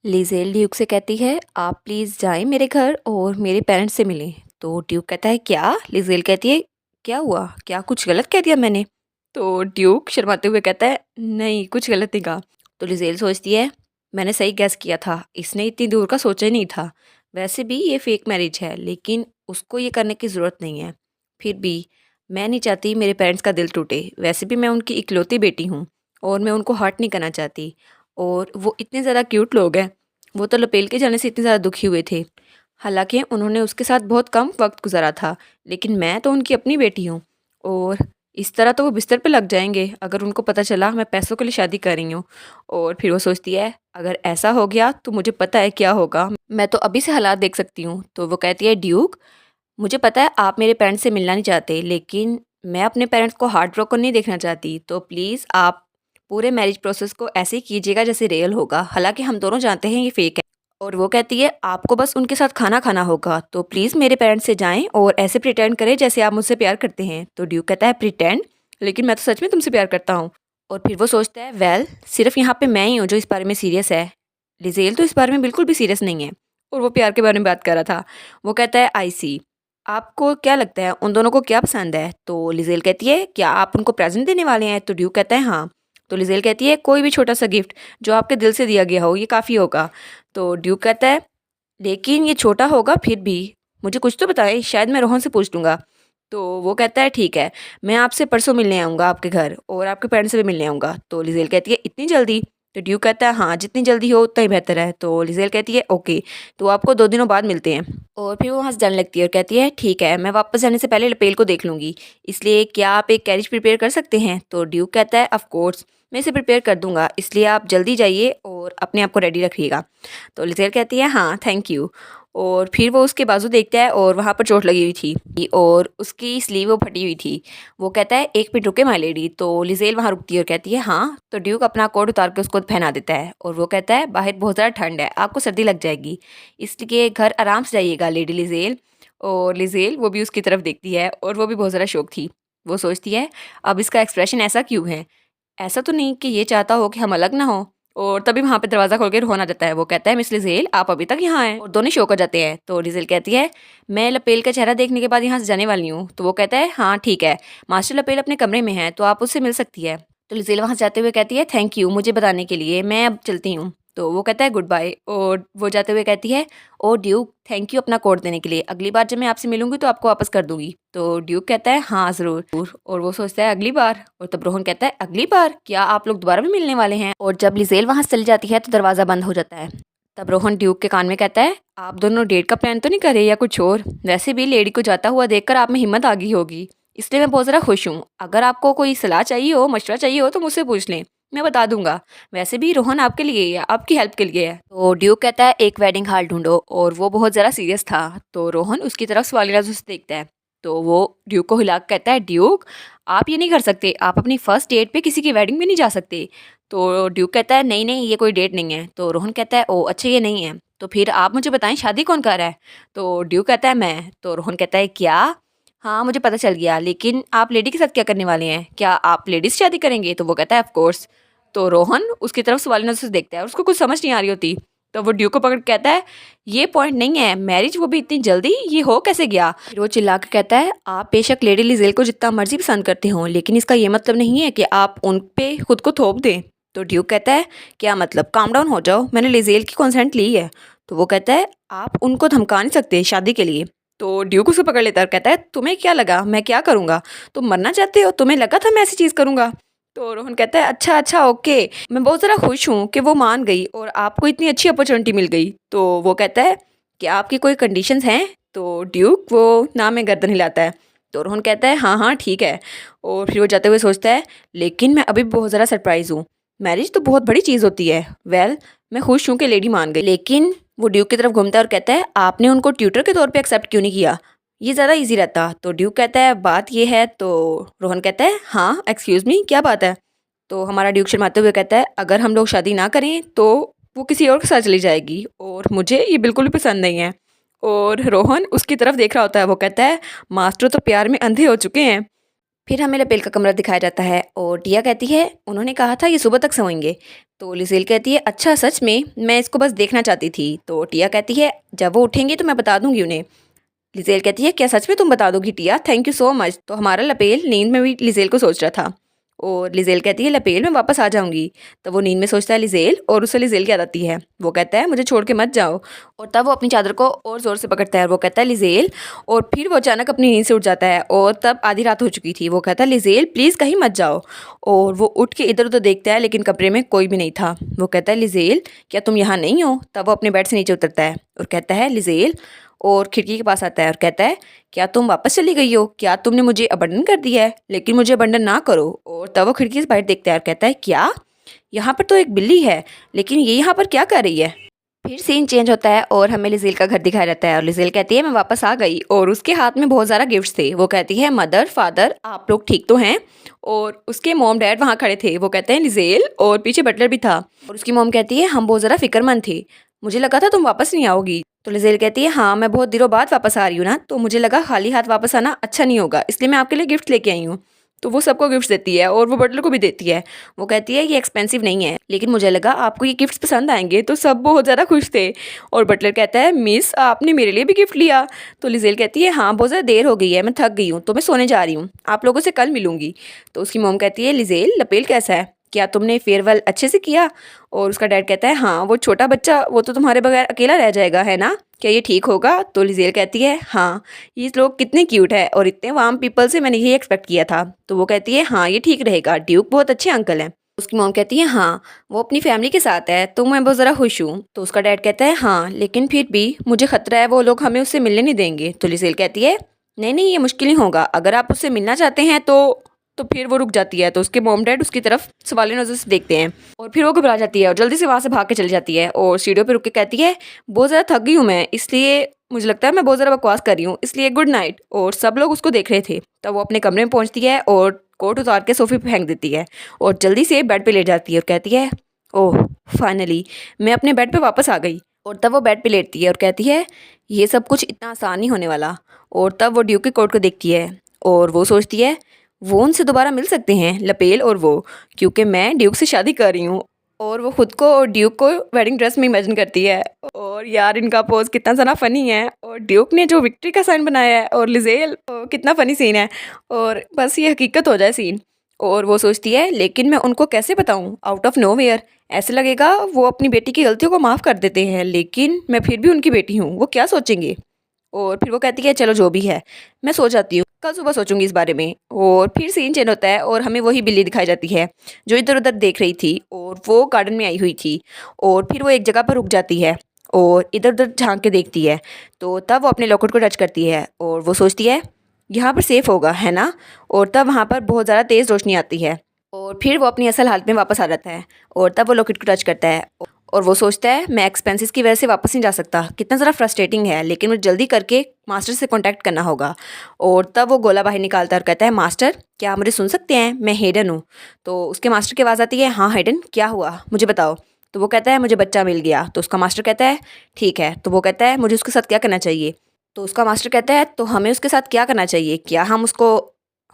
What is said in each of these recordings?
Liesel Duke से कहती है, आप प्लीज़ जाएँ मेरे घर और मेरे पेरेंट्स से मिलें। तो ड्यूक कहता है, क्या? लिज़ेल कहती है, क्या हुआ? क्या कुछ गलत कह दिया मैंने? तो ड्यूक शर्माते हुए कहता है, नहीं कुछ गलत नहीं कहा। तो लिज़ेल सोचती है, मैंने सही गेस किया था, इसने इतनी दूर का सोचा ही नहीं था। वैसे भी ये फेक मैरिज है, लेकिन उसको ये करने की ज़रूरत नहीं है। फिर भी मैं नहीं चाहती मेरे पेरेंट्स का दिल टूटे। वैसे भी मैं उनकी इकलौती बेटी हूँ और मैं उनको हर्ट नहीं करना चाहती। और वो इतने ज़्यादा क्यूट लोग हैं। वो तो लपेल के जाने से इतने ज़्यादा दुखी हुए थे। हालाँकि उन्होंने उसके साथ बहुत कम वक़्त गुज़ारा था, लेकिन मैं तो उनकी अपनी बेटी हूँ और इस तरह तो वो बिस्तर पे लग जाएँगे अगर उनको पता चला मैं पैसों के लिए शादी कर रही हूँ। और फिर वो सोचती है, अगर ऐसा हो गया तो मुझे पता है क्या होगा, मैं तो अभी से हालात देख सकती हूँ। तो वो कहती है, ड्यूक मुझे पता है आप मेरे पेरेंट्स से मिलना नहीं चाहते, लेकिन मैं अपने पेरेंट्स को हार्ट ब्रोकन नहीं देखना चाहती। तो प्लीज़ आप पूरे मैरिज प्रोसेस को ऐसे ही कीजिएगा जैसे रियल होगा। हालाँकि हम दोनों जानते हैं ये फ़ेक है। और वो कहती है, आपको बस उनके साथ खाना खाना होगा। तो प्लीज़ मेरे पेरेंट्स से जाएँ और ऐसे प्रिटेंड करें जैसे आप मुझसे प्यार करते हैं। तो ड्यूक कहता है, प्रिटेंड? लेकिन मैं तो सच में तुमसे प्यार करता हूँ। और फिर वो सोचता है, वेल सिर्फ़ यहाँ पे मैं ही हूँ जो इस बारे में सीरियस है। लिज़ेल तो इस बारे में बिल्कुल भी सीरियस नहीं है और वो प्यार के बारे में बात कर रहा था। वो कहता है, आई सी। आपको क्या लगता है उन दोनों को क्या पसंद है? तो लिज़ेल कहती है, क्या आप उनको प्रेज़ेंट देने वाले हैं? तो ड्यूक कहता है, हाँ। तो लिज़ेल कहती है, कोई भी छोटा-सा गिफ्ट जो आपके दिल से दिया गया हो, ये काफ़ी होगा। तो ड्यूक कहता है, लेकिन ये छोटा होगा फिर भी, मुझे कुछ तो बताएँ, शायद मैं रोहन से पूछ लूँगा। तो वो कहता है, ठीक है, मैं आपसे परसों मिलने आऊँगा आपके घर और आपके पेरेंट्स से भी मिलने आऊँगा। तो लिज़ेल कहती है, इतनी जल्दी? तो ड्यूक कहता है, हाँ, जितनी जल्दी हो उतना ही बेहतर है। तो लिज़ेल कहती है, ओके, तो आपको 2 दिनों बाद मिलते हैं। और फिर वो हँस जाने लगती है और कहती है, ठीक है, मैं वापस जाने से पहले लपेल को देख लूँगी, इसलिए क्या आप एक कैरेज प्रिपेयर कर सकते हैं? तो ड्यूक कहता है, ऑफ़ कोर्स, मैं इसे प्रिपेयर कर दूँगा, इसलिए आप जल्दी जाइए और अपने आप को रेडी रखिएगा। तो लिज़ेल कहती है, हाँ, थैंक यू। और फिर वो उसके बाजू देखता है और वहाँ पर चोट लगी हुई थी और उसकी स्लीव वो फटी हुई थी। वो कहता है, एक मिनट रुके माय लेडी। तो लिज़ेल वहाँ रुकती है और कहती है, हाँ। तो ड्यूक अपना कोट उतार के उसको पहना देता है और वो कहता है, बाहर बहुत ज़्यादा ठंड है, आपको सर्दी लग जाएगी, इसलिए घर आराम से जाइएगा लेडी लिज़ेल। और लिज़ेल वो भी उसकी तरफ देखती है और वो भी बहुत ज़्यादा शॉक थी। वो सोचती है, अब इसका एक्सप्रेशन ऐसा क्यों है? ऐसा तो नहीं कि ये चाहता हो कि हम अलग ना हों? और तभी वहाँ पे दरवाज़ा खोल के रोहन आ जाता है। वो कहता है, मिस लिज़ेल आप अभी तक यहाँ हैं? और दोनों शॉक हो जाते हैं। तो लिज़ेल कहती है, मैं लपेल का चेहरा देखने के बाद यहाँ से जाने वाली हूँ। तो वो कहता है, हाँ ठीक है, मास्टर लपेल अपने कमरे में है तो आप उससे मिल सकती है। तो लिज़ेल वहाँ से जाते हुए कहती है, थैंक यू मुझे बताने के लिए, मैं अब चलती हूँ। तो वो कहता है, गुड बाय। और वो जाते हुए कहती है, ओ ड्यूक थैंक यू अपना कोड देने के लिए, अगली बार जब मैं आपसे मिलूंगी तो आपको वापस कर दूंगी। तो ड्यूक कहता है, हाँ ज़रूर। और वो सोचता है, अगली बार? और तब रोहन कहता है, अगली बार क्या आप लोग दोबारा भी मिलने वाले हैं? और जब लिज़ेल वहाँ से चली जाती है तो दरवाज़ा बंद हो जाता है। तब रोहन ड्यूक के कान में कहता है, आप दोनों डेट का प्लान तो नहीं कर रहे या कुछ और? वैसे भी लेडी को जाता हुआ देखकर आप में हिम्मत आ गई होगी, इसलिए मैं बहुत ज़रा खुश हूँ। अगर आपको कोई सलाह चाहिए हो, मशवरा चाहिए हो तो मुझसे पूछ लें, मैं बता दूंगा। वैसे भी रोहन आपके लिए या आपकी हेल्प के लिए है। तो ड्यूक कहता है, एक वेडिंग हॉल ढूंढो। और वो बहुत ज़रा सीरियस था। तो रोहन उसकी तरफ सवालिया नज़रों से देखता है। तो वो ड्यूक को हिला के कहता है, ड्यूक आप ये नहीं कर सकते, आप अपनी फर्स्ट डेट पे किसी की वेडिंग में नहीं जा सकते। तो ड्यूक कहता है, नहीं नहीं ये कोई डेट नहीं है। तो रोहन कहता है, ओ अच्छा ये नहीं है, तो फिर आप मुझे बताएं शादी कौन कर रहा है? तो ड्यूक कहता है, मैं। तो रोहन कहता है, क्या? हाँ मुझे पता चल गया, लेकिन आप लेडी के साथ क्या करने वाले हैं? क्या आप लेडीज शादी करेंगे? तो वो कहता है, ऑफ कोर्स। तो रोहन उसकी तरफ सवाल नज़र से देखता है और उसको कुछ समझ नहीं आ रही होती। तो वो ड्यूक को पकड़ के कहता है, ये पॉइंट नहीं है, मैरिज वो भी इतनी जल्दी, ये हो कैसे गया? फिर वो चिल्ला के कहता है, आप बेशक लेडी लिजेल को जितना मर्जी पसंद करते हो, लेकिन इसका ये मतलब नहीं है कि आप उन पे खुद को थोप दें। तो ड्यूक कहता है, क्या मतलब? काम डाउन हो जाओ, मैंने लिजेल की कंसेंट ली है। तो वो कहता है, आप उनको धमका नहीं सकते शादी के लिए। तो ड्यूक उसे पकड़ लेता है और कहता है, तुम्हें क्या लगा मैं क्या करूँगा? तुम मरना चाहते हो? तुम्हें लगा था मैं ऐसी चीज़ करूँगा? तो रोहन कहता है, अच्छा अच्छा ओके, मैं बहुत ज़रा खुश हूँ कि वो मान गई और आपको इतनी अच्छी अपॉर्चुनिटी मिल गई। तो वो कहता है, क्या आपकी कोई कंडीशंस हैं? तो ड्यूक वो ना में गर्दन हिलाता है। तो रोहन कहता है, हाँ हाँ ठीक है। और फिर वो जाते हुए सोचता है, लेकिन मैं अभी बहुत ज़रा सरप्राइज़ हूँ, मैरिज तो बहुत बड़ी चीज़ होती है। वेल मैं खुश हूँ कि लेडी मान गई, लेकिन वो ड्यूक की तरफ घूमता है और कहता है, आपने उनको ट्यूटर के तौर पे एक्सेप्ट क्यों नहीं किया? ये ज़्यादा इजी रहता। तो ड्यूक कहता है, बात ये है। तो रोहन कहता है, हाँ एक्सक्यूज़ मी क्या बात है? तो हमारा ड्यूक शर्माते हुए कहता है, अगर हम लोग शादी ना करें तो वो किसी और के साथ चली जाएगी और मुझे ये बिल्कुल भी पसंद नहीं है। और रोहन उसकी तरफ देख रहा होता है। वो कहता है, मास्टर तो प्यार में अंधे हो चुके हैं, फिर हमें लपेल का कमरा दिखाया जाता है और टिया कहती है उन्होंने कहा था ये सुबह तक सोएंगे। तो लिजेल कहती है अच्छा सच में, मैं इसको बस देखना चाहती थी। तो टिया कहती है जब वो उठेंगे तो मैं बता दूंगी उन्हें। लिजेल कहती है क्या सच में तुम बता दोगी टिया, थैंक यू सो मच। तो हमारा लपेल नींद में भी लिजेल को सोच रहा था और लिजेल कहती है लपेल मैं वापस आ जाऊंगी। तब वो नींद में सोचता है लिजेल और उसे लिजेल की याद आती है। वो कहता है मुझे छोड़ के मत जाओ और तब वो अपनी चादर को और ज़ोर से पकड़ता है और वो कहता है लिजेल। और फिर वो अचानक अपनी नींद से उठ जाता है और तब आधी रात हो चुकी थी। वो कहता है लिजेल प्लीज़ कहीं मत जाओ। और वो उठ के इधर उधर देखता है लेकिन कमरे में कोई भी नहीं था। वो कहता है लिजेल क्या तुम यहाँ नहीं हो। तब वो अपने बेड से नीचे उतरता है और कहता है लिजेल और खिड़की के पास आता है और कहता है क्या तुम वापस चली गई हो, क्या तुमने मुझे अबंडन कर दिया है, लेकिन मुझे अबंडन ना करो। और तब वो खिड़की से बाहर देखता है और कहता है क्या यहाँ पर तो एक बिल्ली है, लेकिन ये यहाँ पर क्या कर रही है। फिर सीन चेंज होता है और हमें लिजेल का घर दिखाया जाता है और लिजेल कहती है मैं वापस आ गई और उसके हाथ में बहुत ज़्यादा गिफ्ट्स थे। वो कहती है मदर फादर आप लोग ठीक तो हैं। और उसके मॉम डैड वहाँ खड़े थे। वो कहते हैं लिजेल और पीछे बटलर भी था। और उसकी मॉम कहती है हम बहुत ज़्यादा फिक्रमंद थे, मुझे लगा था तुम वापस नहीं आओगी। तो लिजेल कहती है हाँ मैं बहुत दिनों बाद वापस आ रही हूँ ना, तो मुझे लगा खाली हाथ वापस आना अच्छा नहीं होगा, इसलिए मैं आपके लिए गिफ्ट लेके आई हूँ। तो वो सबको गिफ्ट देती है और वो बटलर को भी देती है। वो कहती है ये एक्सपेंसिव नहीं है, लेकिन मुझे लगा आपको ये गिफ्ट्स पसंद आएंगे। तो सब बहुत ज़्यादा खुश थे। और बटलर कहता है मिस आपने मेरे लिए भी गिफ्ट लिया। तो लिजेल कहती है हाँ बहुत ज़्यादा देर हो गई है, मैं थक गई हूँ तो मैं सोने जा रही हूँ, आप लोगों से कल मिलूंगी। तो उसकी मोम कहती है लिजेल लपेल कैसा है, क्या तुमने फेयरवेल अच्छे से किया। और उसका डैड कहता है हाँ वो छोटा बच्चा वो तो तुम्हारे बगैर अकेला रह जाएगा है ना, क्या ये ठीक होगा। तो लिजेल कहती है हाँ ये लोग कितने क्यूट है और इतने वार्म पीपल से मैंने यही एक्सपेक्ट किया था। तो वो कहती है हाँ ये ठीक रहेगा, ड्यूक बहुत अच्छे अंकल हैं। उसकी मॉम कहती है हाँ वो अपनी फैमिली के साथ है तो मैं बहुत ज़रा खुश हूँ। तो उसका डैड कहता है हाँ लेकिन फिर भी मुझे खतरा है वो लोग हमें उससे मिलने नहीं देंगे। तो लिजेल कहती है नहीं नहीं ये मुश्किल ही होगा, अगर आप उससे मिलना चाहते हैं तो फिर वो रुक जाती है। तो उसके मॉम डैड उसकी तरफ सवालिया नज़र से देखते हैं और फिर वो घबरा जाती है और जल्दी से वहाँ से भाग के चली जाती है और सीढ़ियों पे रुक के कहती है बहुत ज़्यादा थक गई हूँ मैं, इसलिए मुझे लगता है मैं बहुत ज़्यादा बकवास कर रही हूँ, इसलिए गुड नाइट। और सब लोग उसको देख रहे थे। तब वो अपने कमरे में पहुँचती है और कोट उतार के सोफे पे फेंक देती है और जल्दी से बेड पे लेट जाती है और कहती है ओह फाइनली मैं अपने बेड पे वापस आ गई। और तब वो बेड पे लेटती है और कहती है ये सब कुछ इतना आसान नहीं होने वाला। और तब वो ड्यूक के कोट को देखती है और वो सोचती है वो उनसे दोबारा मिल सकते हैं लपेल और वो, क्योंकि मैं ड्यूक से शादी कर रही हूँ। और वो खुद को और ड्यूक को वेडिंग ड्रेस में इमेजिन करती है। और यार इनका पोज कितना ज़्यादा फ़नी है और ड्यूक ने जो विक्ट्री का साइन बनाया है और लिजेल कितना फ़नी सीन है। और बस ये हकीकत हो जाए सीन। और वो सोचती है लेकिन मैं उनको कैसे बताऊँ, आउट ऑफ नोवेयर ऐसे लगेगा वो अपनी बेटी की गलतियों को माफ़ कर देते हैं, लेकिन मैं फिर भी उनकी बेटी हूँ, वो क्या सोचेंगे। और फिर वो कहती है चलो जो भी है मैं सो जाती हूँ, कल सुबह सोचूंगी इस बारे में। और फिर सीन चेंज होता है और हमें वही बिल्ली दिखाई जाती है जो इधर उधर देख रही थी और वो गार्डन में आई हुई थी। और फिर वो एक जगह पर रुक जाती है और इधर उधर झांक के देखती है। तो तब वो अपने लॉकेट को टच करती है और वो सोचती है यहाँ पर सेफ़ होगा है ना। और तब वहाँ पर बहुत ज़्यादा तेज़ रोशनी आती है और फिर वो अपनी असल हालत में वापस आ जाता है। और तब वो लॉकेट को टच करता है और वो सोचता है मैं एक्सपेंसेस की वजह से वापस नहीं जा सकता, कितना ज़रा फ्रस्ट्रेटिंग है, लेकिन मुझे जल्दी करके मास्टर से कांटेक्ट करना होगा। और तब वो गोला बाहर निकालता है और कहता है मास्टर क्या आप मुझे सुन सकते हैं, मैं हेडन हूँ। तो उसके मास्टर की आवाज़ आती है हाँ हेडन क्या हुआ मुझे बताओ। तो वो कहता है मुझे बच्चा मिल गया। तो उसका मास्टर कहता है ठीक है। तो वो कहता है मुझे उसके साथ क्या करना चाहिए। तो उसका मास्टर कहता है तो हमें उसके साथ क्या करना चाहिए, क्या हम उसको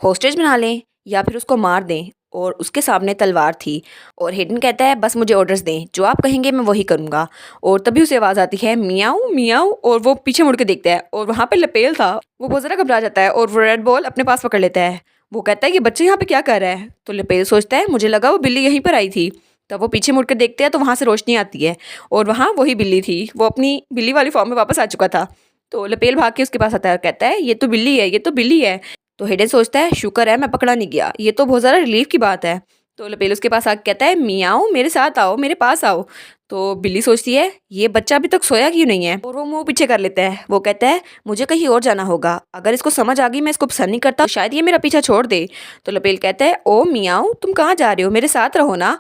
हॉस्टेज बना लें या फिर उसको मार दें। और उसके सामने तलवार थी। और हेडन कहता है बस मुझे ऑर्डर्स दें, जो आप कहेंगे मैं वही करूँगा। और तभी उसे आवाज़ आती है मियाऊ मियाऊ और वो पीछे मुड़ के देखता है और वहाँ पे लपेल था। वो बहुत ज़्यादा घबरा जाता है और वो रेड बॉल अपने पास पकड़ लेता है। वो कहता है कि बच्चे यहाँ पे क्या कर रहा है। तो लपेल सोचता है मुझे लगा वो बिल्ली यहीं पर आई थी। तब वो पीछे मुड़ कर देखते हैं तो वहाँ से रोशनी आती है और वहाँ वही बिल्ली थी, वो अपनी बिल्ली वाली फॉर्म में वापस आ चुका था। तो लपेल भाग के उसके पास आता है और कहता है ये तो बिल्ली है, ये तो बिल्ली है। तो हेडन सोचता है शुक्र है मैं पकड़ा नहीं गया, ये तो बहुत ज़्यादा रिलीफ की बात है। तो लपेल उसके पास आके कहता है मियाओ मेरे साथ आओ, मेरे पास आओ। तो बिल्ली सोचती है ये बच्चा अभी तक सोया क्यों नहीं है और वो मुंह पीछे कर लेता है। वो कहता है मुझे कहीं और जाना होगा, अगर इसको समझ आ गई मैं इसको पसंद नहीं करता तो शायद ये मेरा पीछा छोड़ दे। तो लपेल कहता है ओ मियाओ तुम कहाँ जा रहे हो, मेरे साथ रहो ना।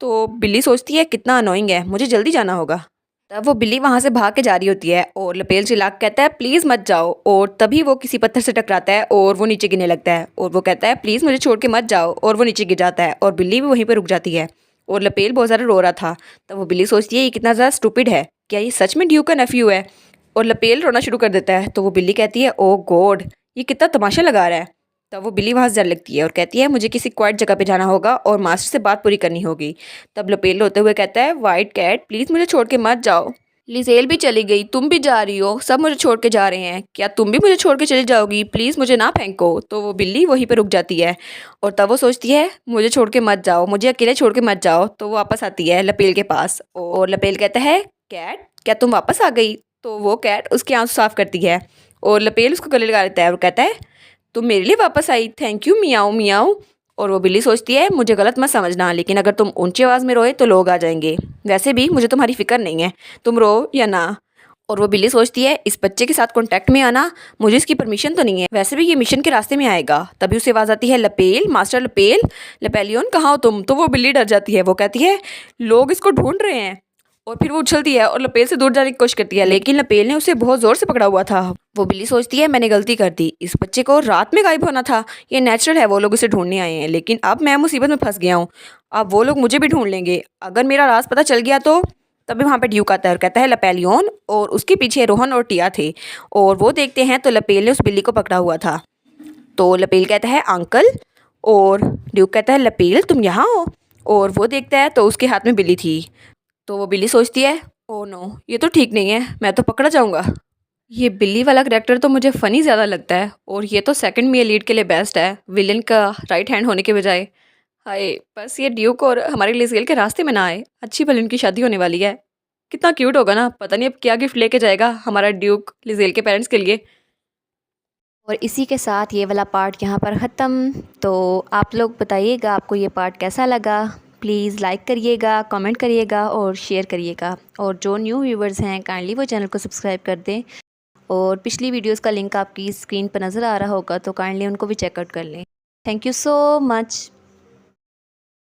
तो बिल्ली सोचती है कितना अनोइंग है, मुझे जल्दी जाना होगा। तब वो बिल्ली वहाँ से भाग के जा रही होती है और लपेल चिल्ला के कहता है प्लीज़ मत जाओ। और तभी वो किसी पत्थर से टकराता है और वो नीचे गिरने लगता है और वो कहता है प्लीज़ मुझे छोड़ के मत जाओ और वो नीचे गिर जाता है और बिल्ली भी वहीं पर रुक जाती है। और लपेल बहुत ज़्यादा रो रहा था। तब वो बिल्ली सोचती है ये कितना ज़्यादा स्टूपिड है, क्या ये सच में ड्यूक का नेफ्यू है। और लपेल रोना शुरू कर देता है। तो वो बिल्ली कहती है ओ गॉड ये कितना तमाशा लगा रहा है। तब वो बिल्ली वहाँ से जाने लगती है और कहती है मुझे किसी क्वाइट जगह पे जाना होगा और मास्टर से बात पूरी करनी होगी। तब लपेल रोते हुए कहता है वाइट कैट प्लीज़ मुझे छोड़ के मत जाओ। लिजेल भी चली गई, तुम भी जा रही हो, सब मुझे छोड़ के जा रहे हैं, क्या तुम भी मुझे छोड़ के चली जाओगी? प्लीज़ मुझे ना फेंको। तो वो बिल्ली वहीं पे रुक जाती है और तब वो सोचती है मुझे छोड़ के मत जाओ, मुझे अकेले छोड़ के मत जाओ। तो वो वापस आती है लपेल के पास और लपेल कहता है कैट क्या तुम वापस आ गई? तो वो कैट उसके आंसू साफ करती है और लपेल उसको गले लगा लेता है और कहता है तुम मेरे लिए वापस आई, थैंक यू मियाऊ मियाऊ। और वो बिल्ली सोचती है मुझे गलत मत समझना, लेकिन अगर तुम ऊंची आवाज़ में रोए तो लोग आ जाएंगे, वैसे भी मुझे तुम्हारी फिक्र नहीं है, तुम रो या ना। और वो बिल्ली सोचती है इस बच्चे के साथ कांटेक्ट में आना, मुझे इसकी परमिशन तो नहीं है, वैसे भी ये मिशन के रास्ते में आएगा। तभी उसे आवाज़ आती है लपेल, मास्टर लपेल, लपेलियन कहाँ हो तुम? तो वो बिल्ली डर जाती है, वो कहती है लोग इसको ढूंढ रहे हैं। और फिर वो उछलती है और लपेल से दूर जाने की कोशिश करती है, लेकिन लपेल ने उसे बहुत ज़ोर से पकड़ा हुआ था। वो बिल्ली सोचती है मैंने गलती कर दी, इस बच्चे को रात में गायब होना था, ये नेचुरल है, वो लोग उसे ढूंढने आए हैं, लेकिन अब मैं मुसीबत में फंस गया हूँ, अब वो लोग मुझे भी ढूंढ लेंगे, अगर मेरा राज पता चल गया तो। तभी वहाँ पे ड्यूक आता है और कहता है लपेलियन, और उसके पीछे रोहन और टिया थे और वो देखते हैं तो लपेल ने उस बिल्ली को पकड़ा हुआ था। तो लपेल कहता है अंकल, और ड्यूक कहता है लपेल तुम यहाँ हो? और वो देखता है तो उसके हाथ में बिल्ली थी। तो वो बिल्ली सोचती है ओह नो ये तो ठीक नहीं है, मैं तो पकड़ा जाऊंगा। ये बिल्ली वाला करेक्टर तो मुझे फ़नी ज़्यादा लगता है और ये तो सेकंड मेल लीड के लिए बेस्ट है, विलन का राइट हैंड होने के बजाय। हाय बस ये ड्यूक और हमारे लिज़ेल के रास्ते में ना आए, अच्छी भली उनकी शादी होने वाली है। कितना क्यूट होगा ना, पता नहीं अब क्या गिफ्ट लेके जाएगा हमारा ड्यूक लिज़ेल के पेरेंट्स के लिए। और इसी के साथ ये वाला पार्ट यहाँ पर ख़त्म। तो आप लोग बताइएगा आपको ये पार्ट कैसा लगा। प्लीज़ लाइक करिएगा, कमेंट करिएगा और शेयर करिएगा। और जो न्यू व्यूवर्स हैं काइंडली वो चैनल को सब्सक्राइब कर दें। और पिछली वीडियोस का लिंक आपकी स्क्रीन पर नज़र आ रहा होगा तो काइंडली उनको भी चेकआउट कर लें। Thank you so much.